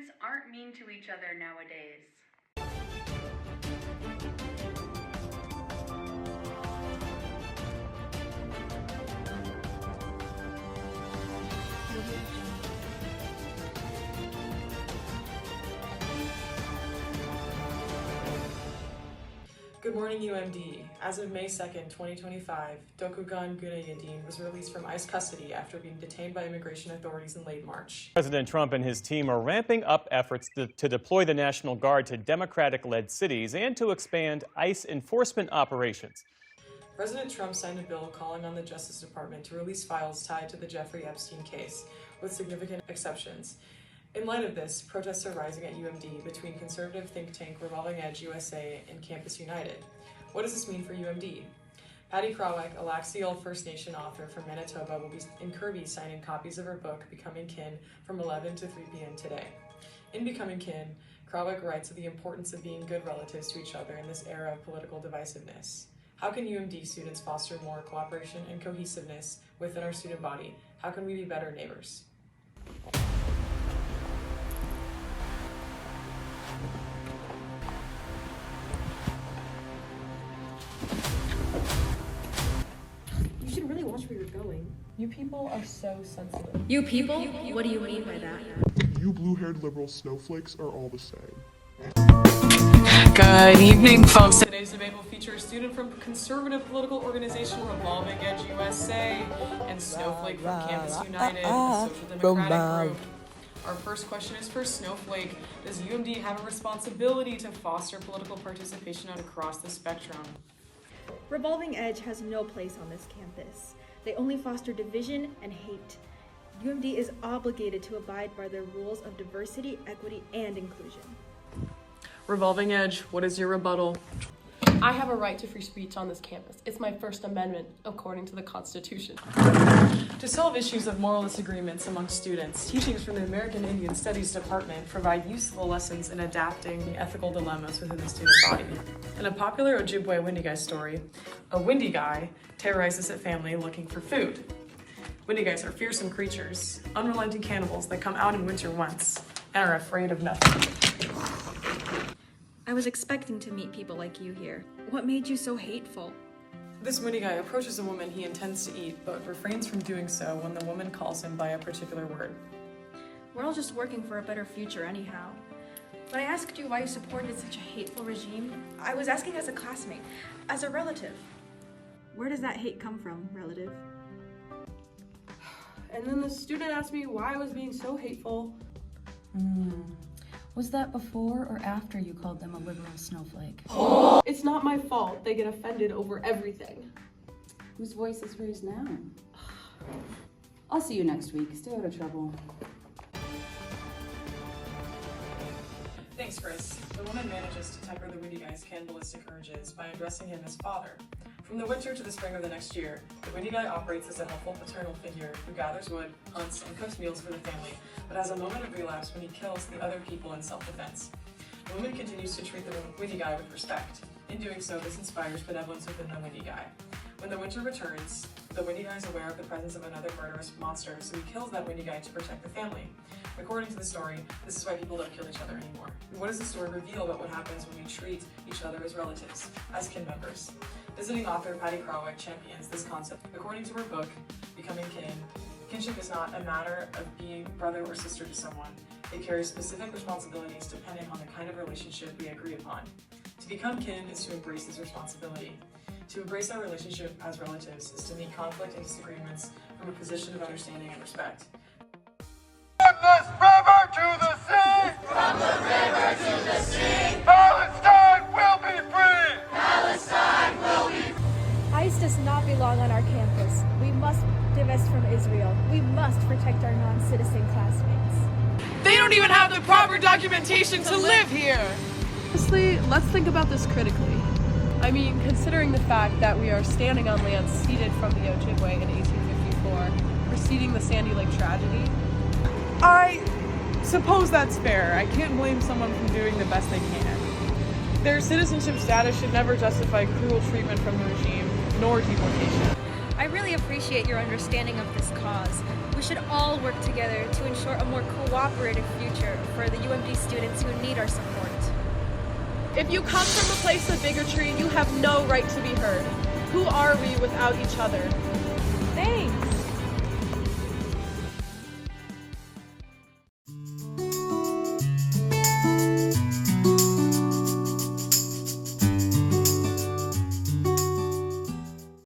students aren't mean to each other nowadays. Good morning, UMD. As of May 2nd, 2025, Dokugan Gunayadin was released from ICE custody after being detained by immigration authorities in late March. President Trump and his team are ramping up efforts to deploy the National Guard to Democratic-led cities and to expand ICE enforcement operations. President Trump signed a bill calling on the Justice Department to release files tied to the Jeffrey Epstein case, with significant exceptions. In light of this, protests are rising at UMD between conservative think tank Revolving Edge USA and Campus United. What does this mean for UMD? Patty Krawec, a Laxeel First Nation author from Manitoba, will be in Kirby signing copies of her book, Becoming Kin, from 11 to 3 p.m. today. In Becoming Kin, Krawec writes of the importance of being good relatives to each other in this era of political divisiveness. How can UMD students foster more cooperation and cohesiveness within our student body? How can we be better neighbors? You should really watch where you're going. You people are so sensitive. You people? What do you mean by that? You blue-haired liberal snowflakes are all the same. Good evening, folks. Today's debate will feature a student from conservative political organization Revolving Edge USA and Snowflake from Campus United, a social democratic group. Our first question is for Snowflake. Does UMD have a responsibility to foster political participation across the spectrum? Revolving Edge has no place on this campus. They only foster division and hate. UMD is obligated to abide by the rules of diversity, equity, and inclusion. Revolving Edge, what is your rebuttal? I have a right to free speech on this campus. It's my First Amendment, according to the Constitution. To solve issues of moral disagreements among students, teachings from the American Indian Studies Department provide useful lessons in adapting ethical dilemmas within the student body. In a popular Ojibwe Windyguy story, a Windyguy terrorizes a family looking for food. Windyguys are fearsome creatures, unrelenting cannibals that come out in winter once and are afraid of nothing. I was expecting to meet people like you here. What made you so hateful? This Windyguy approaches a woman he intends to eat, but refrains from doing so when the woman calls him by a particular word. We're all just working for a better future anyhow. When I asked you why you supported such a hateful regime, I was asking as a classmate, as a relative. Where does that hate come from, relative? And then the student asked me why I was being so hateful. Was that before or after you called them a liberal snowflake? It's not my fault they get offended over everything. Whose voice is raised now? I'll see you next week. Stay out of trouble. Thanks, Chris. The woman manages to temper the Windyguy's cannibalistic urges by addressing him as father. From the winter to the spring of the next year, the Windyguy operates as a helpful paternal figure who gathers wood, hunts, and cooks meals for the family, but has a moment of relapse when he kills the other people in self-defense. The woman continues to treat the Windyguy with respect. In doing so, this inspires benevolence within the Windyguy. When the winter returns, the Windyguy is aware of the presence of another murderous monster, so he kills that Windyguy to protect the family. According to the story, this is why people don't kill each other anymore. What does the story reveal about what happens when we treat each other as relatives, as kin members? Visiting author Patty Krawec champions this concept. According to her book, Becoming Kin, kinship is not a matter of being brother or sister to someone. It carries specific responsibilities depending on the kind of relationship we agree upon. To become kin is to embrace this responsibility. To embrace our relationship as relatives is to meet conflict and disagreements from a position of understanding and respect. From this river to the sea! From the river to the sea! Palestine will be free! Palestine will be free! ICE does not belong on our campus. We must divest from Israel. We must protect our non-citizen classmates. They don't even have the proper documentation to live here! Honestly, let's think about this critically. I mean, considering the fact that we are standing on land ceded from the Ojibwe in 1854, preceding the Sandy Lake tragedy. I suppose that's fair. I can't blame someone from doing the best they can. Their citizenship status should never justify cruel treatment from the regime, nor deportation. I really appreciate your understanding of this cause. We should all work together to ensure a more cooperative future for the UMD students who need our support. If you come from a place of bigotry, you have no right to be heard. Who are we without each other? Thanks.